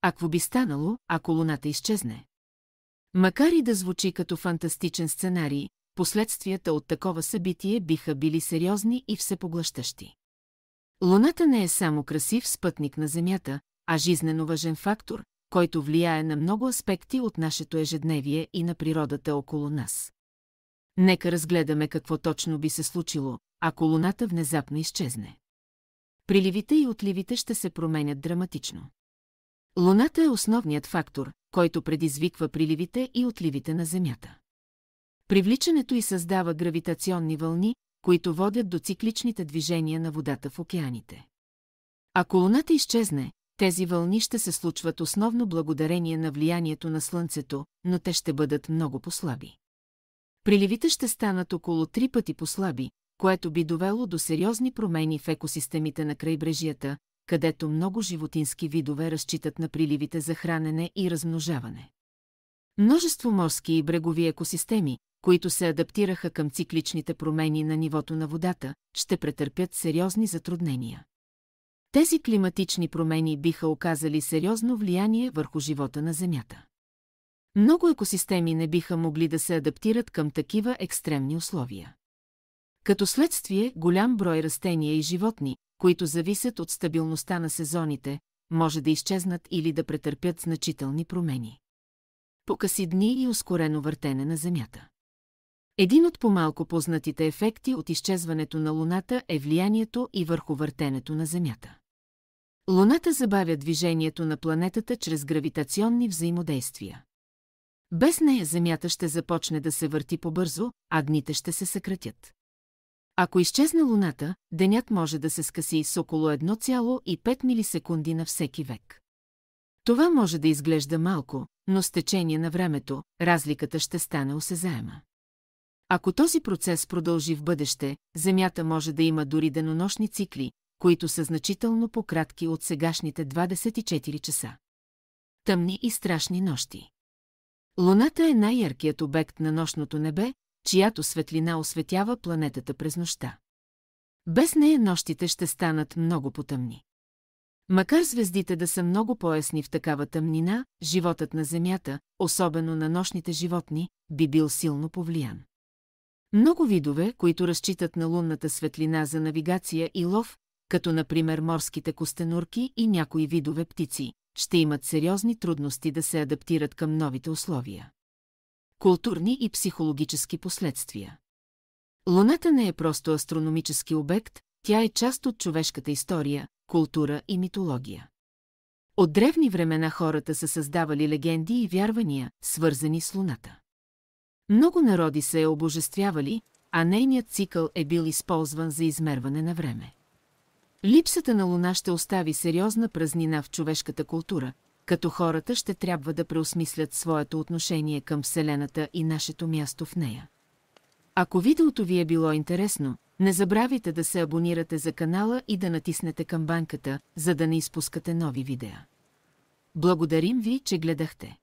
А какво би станало, ако Луната изчезне? Макар и да звучи като фантастичен сценарий, последствията от такова събитие биха били сериозни и всепоглъщащи. Луната не е само красив спътник на Земята, а жизнено важен фактор, който влияе на много аспекти от нашето ежедневие и на природата около нас. Нека разгледаме какво точно би се случило, ако Луната внезапно изчезне. Приливите и отливите ще се променят драматично. Луната е основният фактор, който предизвиква приливите и отливите на Земята. Привличането й създава гравитационни вълни, които водят до цикличните движения на водата в океаните. Ако Луната изчезне, тези вълни ще се случват основно благодарение на влиянието на Слънцето, но те ще бъдат много по-слаби. Приливите ще станат около 3 пъти по-слаби, което би довело до сериозни промени в екосистемите на крайбрежията, където много животински видове разчитат на приливите за хранене и размножаване. Множество морски и брегови екосистеми, които се адаптираха към цикличните промени на нивото на водата, ще претърпят сериозни затруднения. Тези климатични промени биха оказали сериозно влияние върху живота на Земята. Много екосистеми не биха могли да се адаптират към такива екстремни условия. Като следствие, голям брой растения и животни, които зависят от стабилността на сезоните, може да изчезнат или да претърпят значителни промени. Покъси дни и ускорено въртене на Земята. Един от по-малко познатите ефекти от изчезването на Луната е влиянието и върху въртенето на Земята. Луната забавя движението на планетата чрез гравитационни взаимодействия. Без нея Земята ще започне да се върти по-бързо, а дните ще се съкратят. Ако изчезне Луната, денят може да се скъси с около 1,5 милисекунди на всеки век. Това може да изглежда малко, но с течение на времето, разликата ще стане осезаема. Ако този процес продължи в бъдеще, Земята може да има дори денонощни цикли, които са значително по-кратки от сегашните 24 часа. Тъмни и страшни нощи. Луната е най-яркият обект на нощното небе, чиято светлина осветява планетата през нощта. Без нея нощите ще станат много потъмни. Макар звездите да са много по-ясни в такава тъмнина, животът на Земята, особено на нощните животни, би бил силно повлиян. Много видове, които разчитат на лунната светлина за навигация и лов, като например морските костенурки и някои видове птици, ще имат сериозни трудности да се адаптират към новите условия. Културни и психологически последствия. Луната не е просто астрономически обект, тя е част от човешката история, култура и митология. От древни времена хората са създавали легенди и вярвания, свързани с Луната. Много народи се е обожествявали, а нейният цикъл е бил използван за измерване на време. Липсата на Луна ще остави сериозна празнина в човешката култура, като хората ще трябва да преосмислят своето отношение към Вселената и нашето място в нея. Ако видеото ви е било интересно, не забравяйте да се абонирате за канала и да натиснете камбанката, за да не изпускате нови видеа. Благодарим ви, че гледахте.